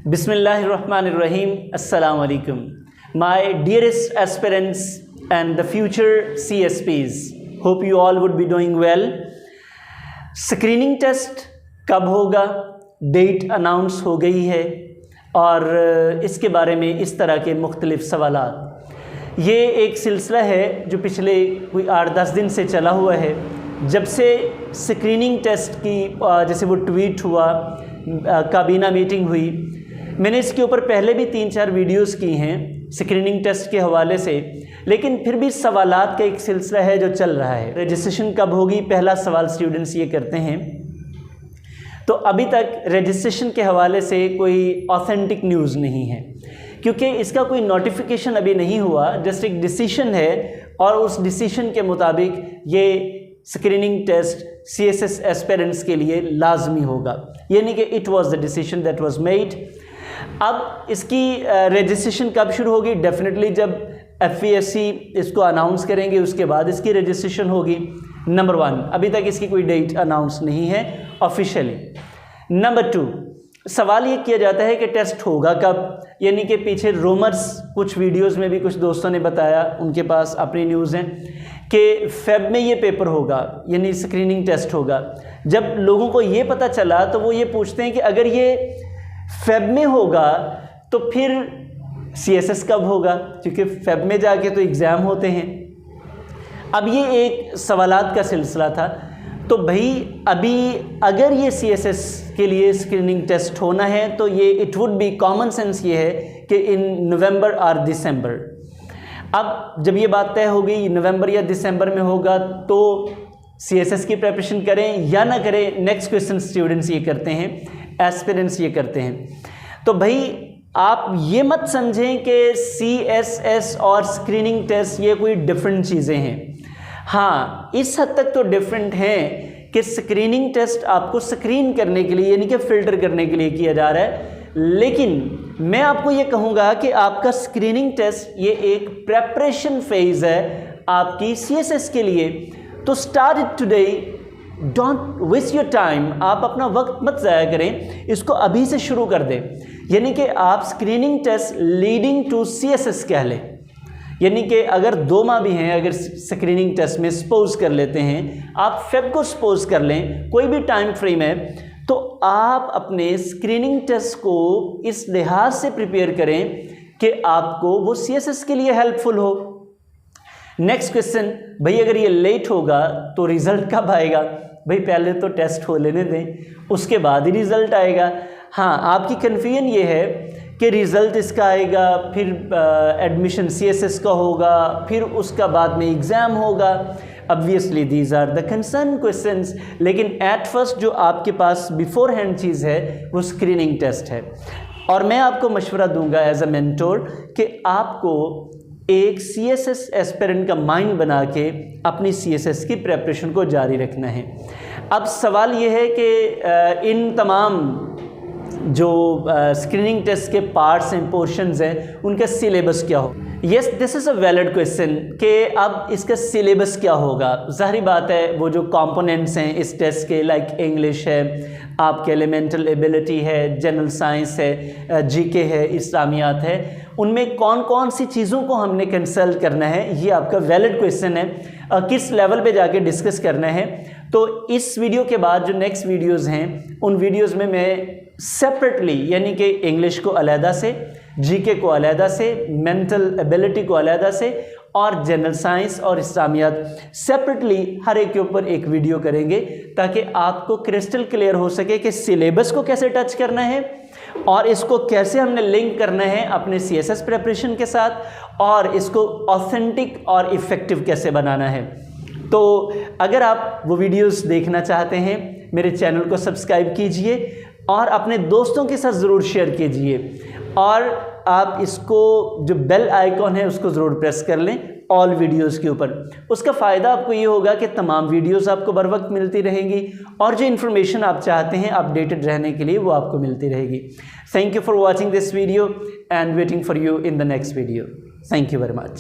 Bismillahirrahmanirrahim. Assalamu alaikum. My dearest aspirants and the future CSPs, hope you all would be doing well. Screening test कब होगा, date announce हो गई है और इसके बारे में इस तरह के मुख्तलिफ सवालात। ये एक सिलसिला है जो पिछले कोई 8-10 दिन से चला हुआ है। जब से स्क्रीनिंग टेस्ट की जैसे वो ट्वीट हुआ, काबीना मीटिंग हुई, मैंने इसके ऊपर पहले भी 3-4 वीडियोस की हैं स्क्रीनिंग टेस्ट के हवाले से, लेकिन फिर भी सवालात का एक सिलसिला है जो चल रहा है। रजिस्ट्रेशन कब होगी, पहला सवाल स्टूडेंट्स ये करते हैं। तो अभी तक रजिस्ट्रेशन के हवाले से कोई ऑथेंटिक न्यूज़ नहीं है, क्योंकि इसका कोई नोटिफिकेशन अभी नहीं हुआ। जस्ट एक डिसीशन है और उस डिसीशन के मुताबिक ये स्क्रीनिंग टेस्ट CSS एस्पिरेंट्स के लिए लाजमी होगा, यानी कि it was the decision that was made. अब इसकी रजिस्ट्रेशन कब शुरू होगी? डेफिनेटली जब FESC इसको अनाउंस करेंगे उसके बाद इसकी रजिस्ट्रेशन होगी। नंबर 1, अभी तक इसकी कोई डेट अनाउंस नहीं है ऑफिशियली। नंबर 2, सवाल ये किया जाता है कि टेस्ट होगा कब, यानी कि पीछे रूमर्स, कुछ वीडियोस में भी कुछ दोस्तों ने बताया, उनके पास अपनी न्यूज़ हैं कि फेब में ये पेपर होगा, यानी स्क्रीनिंग टेस्ट होगा। जब लोगों को ये पता चला तो वो ये पूछते हैं कि अगर ये फेब में होगा तो फिर CSS कब होगा, क्योंकि फेब में जाके तो एग्ज़ाम होते हैं। अब ये एक सवालात का सिलसिला था। तो भाई अभी अगर ये CSS के लिए स्क्रीनिंग टेस्ट होना है तो ये it would be common sense ये है कि इन नवंबर और दिसंबर। अब जब ये बात तय होगी नवंबर या दिसंबर में होगा तो CSS की प्रिपरेशन करें या ना करें, नेक्स्ट क्वेश्चन स्टूडेंट्स ये करते हैं, एस्पिरेंट्स ये करते हैं। तो भाई आप ये मत समझें कि CSS और स्क्रीनिंग टेस्ट ये कोई डिफरेंट चीज़ें हैं। हाँ, इस हद तक तो डिफरेंट हैं कि स्क्रीनिंग टेस्ट आपको स्क्रीन करने के लिए, यानी कि फ़िल्टर करने के लिए किया जा रहा है, लेकिन मैं आपको ये कहूँगा कि आपका स्क्रीनिंग टेस्ट ये एक प्रेपरेशन फेज़ है आपकी CSS के लिए। तो start it today, don't waste your time. आप अपना वक्त मत ज़ाया करें, इसको अभी से शुरू कर दें। यानी कि आप screening test leading to CSS कह लें, यानी कि अगर 2 माह भी हैं, अगर स्क्रीनिंग टेस्ट में सपोज कर लेते हैं, आप फेब को सपोज कर लें, कोई भी टाइम फ्रेम है, तो आप अपने स्क्रीनिंग टेस्ट को इस लिहाज से प्रिपेयर करें कि आपको वो CSS के लिए हेल्पफुल हो। नेक्स्ट क्वेश्चन, भाई अगर ये लेट होगा तो रिज़ल्ट कब आएगा? भाई पहले तो टेस्ट हो लेने दें, उसके बाद ही रिज़ल्ट आएगा। हाँ, आपकी कन्फ्यूजन ये है कि रिज़ल्ट इसका आएगा, फिर एडमिशन CSS का होगा, फिर उसका बाद में एग्ज़ाम होगा। Obviously these are the concern questions, लेकिन एट फर्स्ट जो आपके पास बिफोर हैंड चीज़ है वो स्क्रीनिंग टेस्ट है। और मैं आपको मशवरा दूंगा एज अ मेंटोर कि आपको एक CSS एस्पिरेंट का माइंड बना के अपनी CSS की प्रेपरेशन को जारी रखना है। अब सवाल ये है कि इन तमाम जो स्क्रीनिंग टेस्ट के पार्ट्स एंड पोर्शंस हैं उनका सिलेबस क्या हो। Yes, this is a valid question कि अब इसका सिलेबस क्या होगा। ज़ाहिर बात है वो जो कंपोनेंट्स हैं इस टेस्ट के, लाइक इंग्लिश है, आपके एलिमेंटल एबिलिटी है, जनरल साइंस है, GK है, इस्लामियात है, उनमें कौन कौन सी चीज़ों को हमने कंसल्ट करना है, ये आपका वैलिड क्वेश्चन है। किस लेवल पे जाके डिस्कस करना है, तो इस वीडियो के बाद जो नेक्स्ट वीडियोज़ हैं उन वीडियोज़ में मैं सेपरेटली, यानी कि इंग्लिश को अलहदा से, GK को अलहदा से, मेंटल एबिलिटी को अलहदा से और जनरल साइंस और इस्लामियात सेपरेटली हर एक के ऊपर एक वीडियो करेंगे, ताकि आपको क्रिस्टल क्लियर हो सके कि सिलेबस को कैसे टच करना है और इसको कैसे हमने लिंक करना है अपने CSS प्रिपरेशन के साथ, और इसको ऑथेंटिक और इफ़ेक्टिव कैसे बनाना है। तो अगर आप वो वीडियोस देखना चाहते हैं, मेरे चैनल को सब्सक्राइब कीजिए और अपने दोस्तों के साथ ज़रूर शेयर कीजिए, और आप इसको जो बेल आइकॉन है उसको ज़रूर प्रेस कर लें ऑल वीडियोस के ऊपर। उसका फ़ायदा आपको ये होगा कि तमाम वीडियोस आपको बर वक्त मिलती रहेंगी और जो इन्फॉर्मेशन आप चाहते हैं अपडेटेड रहने के लिए वो आपको मिलती रहेगी। Thank you for watching this video and waiting for you in the next video. Thank you very much.